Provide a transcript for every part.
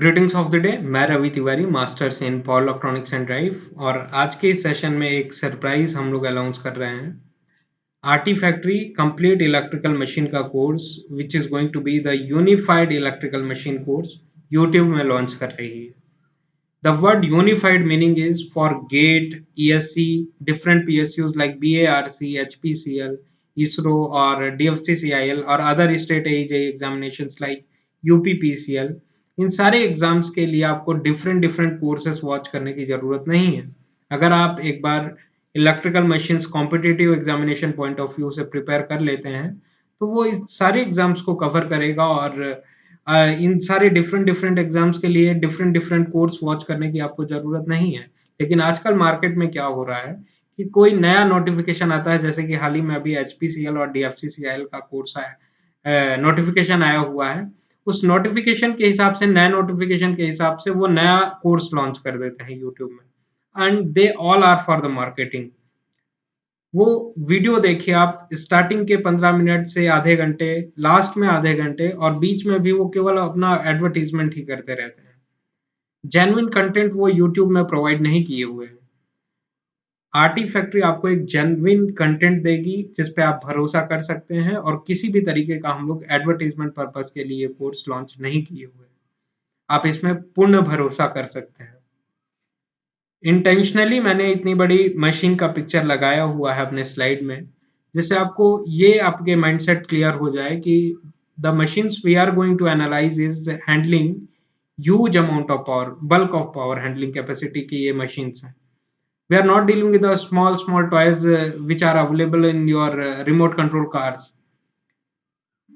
Greetings of the day. मैं Ravi Tiwari, masters in power electronics and drive. और आज के इस सेशन में एक सरप्राइज हम लोग अनाउंस कर रहे हैं। RT factory complete electrical machine का course which is going to be the unified electrical machine course YouTube में लॉन्च कर रही है। The word unified meaning is for GATE, ESC, different PSUs like BARC, HPCL, ISRO or DFCCIL और other state AEJ examinations like UPPCL। इन सारे exams के लिए आपको different different courses watch करने की जरूरत नहीं है। अगर आप एक बार electrical machines competitive examination point of view से प्रिपेयर कर लेते हैं तो वो इस सारे एग्जाम्स को कवर करेगा। और इन सारे डिफरेंट डिफरेंट एग्जाम्स के लिए डिफरेंट डिफरेंट कोर्स वॉच करने की आपको जरूरत नहीं है। लेकिन आजकल मार्केट में क्या हो रहा है कि कोई नया नोटिफिकेशन आता है, जैसे कि हाल ही में अभी HPCL और DFCCIL का कोर्स आया, नोटिफिकेशन आया हुआ है। उस नोटिफिकेशन के हिसाब से, नए नोटिफिकेशन के हिसाब से वो नया कोर्स लॉन्च कर देते हैं यूट्यूब में, and they all are for the marketing. वो वीडियो देखिए आप, स्टार्टिंग के 15 मिनट से आधे घंटे, लास्ट में आधे घंटे और बीच में भी वो केवल अपना एडवर्टीजमेंट ही करते रहते हैं। जेन्युइन कंटेंट वो यूट्यूब में प्रोवाइड नहीं किए हुए हैं। आरटी फैक्ट्री आपको एक जेन्युइन कंटेंट देगी जिस पे आप भरोसा कर सकते हैं, और किसी भी तरीके का हम लोग एडवर्टीजमेंट पर्पस के लिए कोर्स लॉन्च नहीं किए हुए। आप इसमें पूर्ण भरोसा कर सकते हैं। इंटेंशनली मैंने इतनी बड़ी मशीन का पिक्चर लगाया हुआ है अपने स्लाइड में, जिससे आपको ये आपके माइंडसेट क्लियर हो जाए कि the machines we are going to analyse is handling huge amount of power, bulk of power handling capacity की ये मशीन्स हैं। We are not dealing with the small small toys which are available in your remote control cars,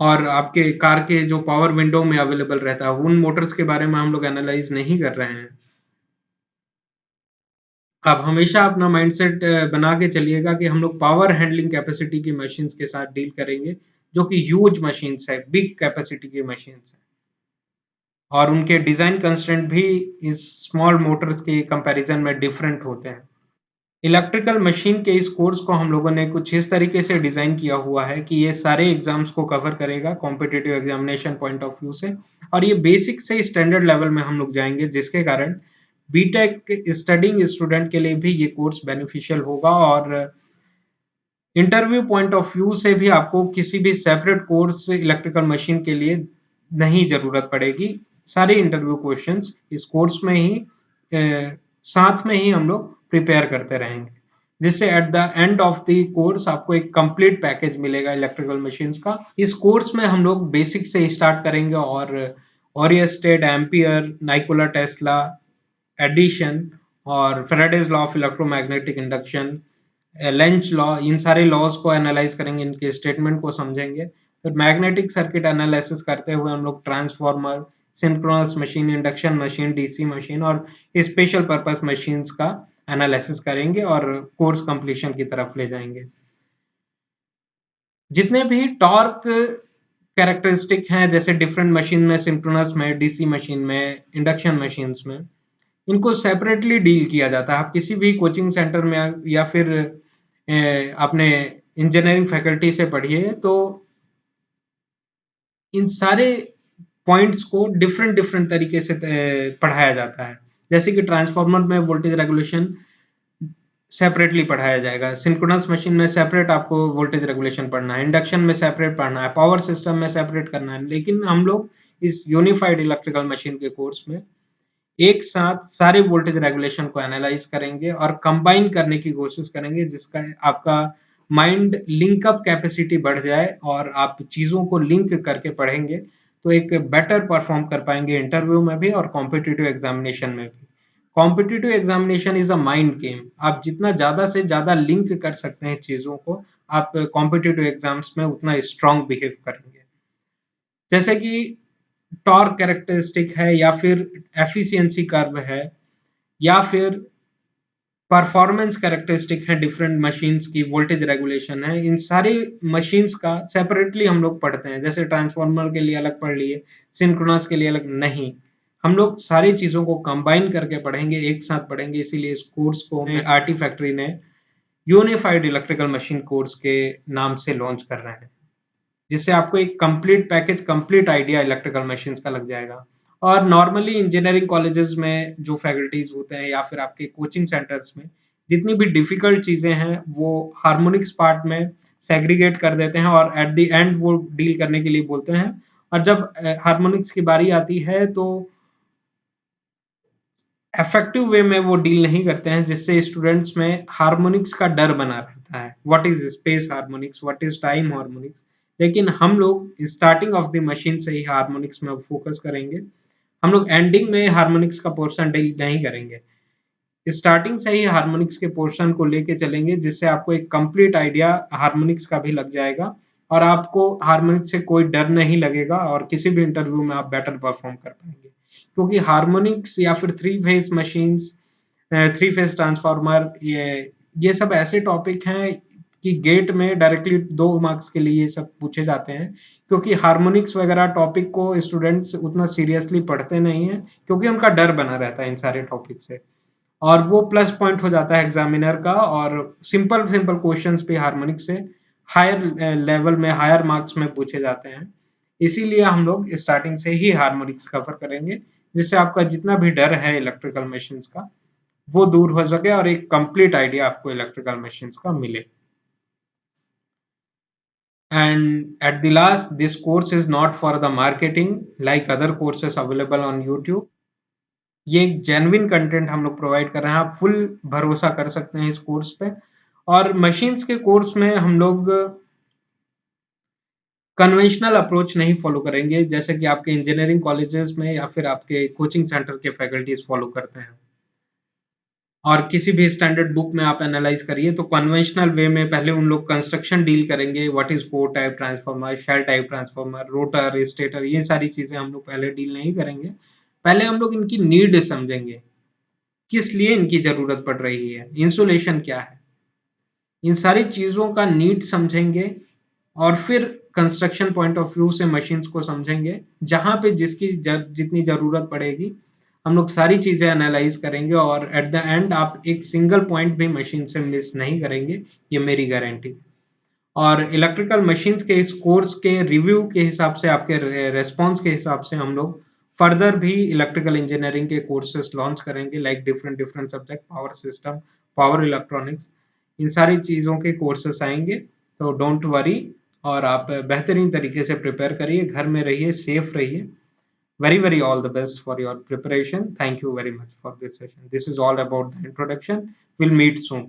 और आपके car के जो power window में available रहता है उन मोटर्स के बारे में हम लोग एनालाइज नहीं कर रहे हैं। आप हमेशा अपना माइंडसेट बना के चलिएगा कि हम लोग पावर हैंडलिंग कैपेसिटी की मशीन्स के साथ डील करेंगे, जो कि ह्यूज मशीन्स है, बिग कैपेसिटी की मशीन्स है, और उनके डिजाइन कंस्ट्रेंट भी इस स्मॉल मोटर्स के कंपैरिजन में डिफरेंट होते हैं। इलेक्ट्रिकल मशीन के इस कोर्स को हम लोगों ने कुछ इस तरीके से डिजाइन किया हुआ है कि ये सारे एग्जाम्स को कवर करेगा competitive examination point of view से, और ये बेसिक से स्टैंडर्ड लेवल में हम लोग जाएंगे, जिसके कारण बीटेक स्टडिंग स्टूडेंट के लिए भी ये कोर्स बेनिफिशियल होगा। और इंटरव्यू पॉइंट ऑफ व्यू से भी आपको किसी भी सेपरेट कोर्स इलेक्ट्रिकल मशीन के लिए नहीं जरूरत पड़ेगी। सारे इंटरव्यू क्वेश्चंस इस कोर्स में ही साथ में ही हम लोग प्रिपेयर करते रहेंगे, जिससे at the end of the course आपको एक कंप्लीट पैकेज मिलेगा इलेक्ट्रिकल मशीन्स का। इस कोर्स में हम लोग बेसिक से स्टार्ट करेंगे, और Oersted, Ampere, Nikola Tesla, Edison और Faraday's law of electromagnetic induction, Lenz law, इन सारे लॉज को एनालाइज करेंगे, इनके स्टेटमेंट को समझेंगे। फिर मैग्नेटिक सर्किट एनालिसिस करते हुए हम लोग transformer, synchronous machine, induction machine, DC machine और स्पेशल पर्पस मशीन्स का एनालिसिस करेंगे और कोर्स कंप्लीशन की तरफ ले जाएंगे। जितने भी टॉर्क कैरेक्टरिस्टिक हैं, जैसे डिफरेंट मशीन में, सिंक्रोनस में, डीसी मशीन में, इंडक्शन मशीन्स में, इनको सेपरेटली डील किया जाता है। आप किसी भी कोचिंग सेंटर में या फिर अपने इंजीनियरिंग फैकल्टी से पढ़िए तो इन सारे पॉइंट्स को डिफरेंट डिफरेंट तरीके से पढ़ाया जाता है। जैसे कि ट्रांसफार्मर में वोल्टेज रेगुलेशन सेपरेटली पढ़ाया जाएगा, सिंक्रोनस मशीन में सेपरेट आपको वोल्टेज रेगुलेशन पढ़ना है, इंडक्शन में सेपरेट पढ़ना है, पावर सिस्टम में सेपरेट करना है। लेकिन हम लोग इस यूनिफाइड इलेक्ट्रिकल मशीन के कोर्स में एक साथ सारे वोल्टेज रेगुलेशन को एनालाइज करेंगे और कंबाइन करने की कोशिश करेंगे, जिसका आपका माइंड लिंकअप कैपेसिटी बढ़ जाए और आप चीजों को लिंक करके पढ़ेंगे तो एक बेटर परफॉर्म कर पाएंगे इंटरव्यू में भी और कॉम्पिटिटिव एग्जामिनेशन में भी। Competitive examination is a mind game. आप जितना ज्यादा से ज्यादा लिंक कर सकते हैं चीजों को, आप कॉम्पिटिटिव एग्जाम्स में उतना स्ट्रांग बिहेव करेंगे। जैसे कि टॉर्क कैरेक्टरिस्टिक है, या फिर एफिशिएंसी कर्व है, या फिर परफॉर्मेंस कैरेक्टरिस्टिक है डिफरेंट मशीन्स की, वोल्टेज रेगुलेशन है, इन सारी मशीन्स का सेपरेटली हम लोग पढ़ते हैं। जैसे ट्रांसफार्मर के लिए अलग पढ़ लिए, सिंक्रोनस के लिए अलग नहीं, हम लोग सारी चीजों को कंबाइन करके पढ़ेंगे, एक साथ पढ़ेंगे। इसीलिए इस कोर्स को आरटी फैक्ट्री ने यूनिफाइड इलेक्ट्रिकल मशीन कोर्स के नाम से लॉन्च कर रहे हैं, जिससे आपको एक complete package, complete idea electrical machines का लग जाएगा। और नॉर्मली इंजीनियरिंग कॉलेजेस में जो फैकल्टीज होते हैं या फिर आपके कोचिंग सेंटर्स में जितनी भी डिफिकल्ट चीजें हैं वो हार्मोनिक्स पार्ट में सेग्रीगेट कर देते हैं और एट द एंड वो डील करने के लिए बोलते हैं। और जब हार्मोनिक्स की बारी आती है तो इफेक्टिव वे में वो डील नहीं करते हैं, जिससे स्टूडेंट्स में हार्मोनिक्स का डर बना रहता है। What is space harmonics, what is time harmonics. लेकिन हम लोग स्टार्टिंग ऑफ द मशीन से ही हार्मोनिक्स में फोकस करेंगे। हम लोग एंडिंग में हार्मोनिक्स का पोर्शन डील नहीं करेंगे, स्टार्टिंग से ही हार्मोनिक्स के पोर्शन को लेके चलेंगे, जिससे आपको एक कंप्लीट आइडिया हार्मोनिक्स का भी लग जाएगा और आपको हार्मोनिक्स से कोई डर नहीं लगेगा और किसी भी इंटरव्यू में आप बेटर परफॉर्म कर पाएंगे। क्योंकि हार्मोनिक्स या फिर three phase machines, three phase transformer, ये सब ऐसे टॉपिक हैं कि गेट में डायरेक्टली 2 मार्क्स के लिए ये सब पूछे जाते हैं। क्योंकि हार्मोनिक्स वगैरह टॉपिक को स्टूडेंट्स उतना सीरियसली पढ़ते नहीं है, क्योंकि उनका डर बना रहता है इन सारे टॉपिक से। और वो प्लस पॉइंट हो जाता है एग्जामिनर का। और सिंपल सिंपल क्वेश्चंस भी हार्मोनिक्स से हायर लेवल में, हायर मार्क्स में पूछे जाते हैं। इसीलिए हम लोग स्टार्टिंग से ही हार्मोनिक्स कवर करेंगे, जिससे आपका जितना भी डर है इलेक्ट्रिकल मशीन्स का वो दूर हो सके और एक कंप्लीट आइडिया आपको इलेक्ट्रिकल मशीन्स का मिले। And at the last, this course is not for the marketing like other courses available on YouTube. ये एक जेन्युइन कंटेंट हम लोग प्रोवाइड कर रहे हैं, आप फुल भरोसा कर सकते हैं इस कोर्स पे। और मशीन्स के कोर्स में हम लोग कन्वेंशनल अप्रोच नहीं फॉलो करेंगे, जैसे कि आपके इंजीनियरिंग कॉलेजेस में या फिर आपके कोचिंग सेंटर के फैकल्टीज फॉलो करते हैं। और किसी भी स्टैंडर्ड बुक में आप एनालाइज करिए तो कन्वेंशनल वे में पहले उन लोग कंस्ट्रक्शन डील करेंगे, what is core type transformer, shell type transformer, rotor, stator, ये सारी चीजें हम लोग पहले डील नहीं करेंगे। पहले हम लोग इनकी नीड समझेंगे, किस लिए इनकी जरूरत पड़ रही है, इंसुलेशन क्या है, इन सारी चीजों का नीड समझेंगे। और फिर कंस्ट्रक्शन पॉइंट ऑफ व्यू से मशीन्स को समझेंगे, जहां पे जिसकी जितनी जरूरत पड़ेगी हम लोग सारी चीजें एनालाइज करेंगे और एट द एंड आप एक सिंगल पॉइंट भी मशीन से मिस नहीं करेंगे, ये मेरी गारंटी। और इलेक्ट्रिकल मशीन्स के इस कोर्स के रिव्यू के हिसाब से, आपके रेस्पॉन्स के हिसाब से हम लोग फर्दर भी इलेक्ट्रिकल इंजीनियरिंग के कोर्सेस लॉन्च करेंगे, like different different subject, power system, power electronics, इन सारी चीज़ों के कोर्सेस आएंगे। तो डोंट वरी, और आप बेहतरीन तरीके से प्रिपेयर करिए, घर में रहिए, सेफ रहिए। Very, very all the best for your preparation. Thank you very much for this session. This is all about the introduction. We'll meet soon.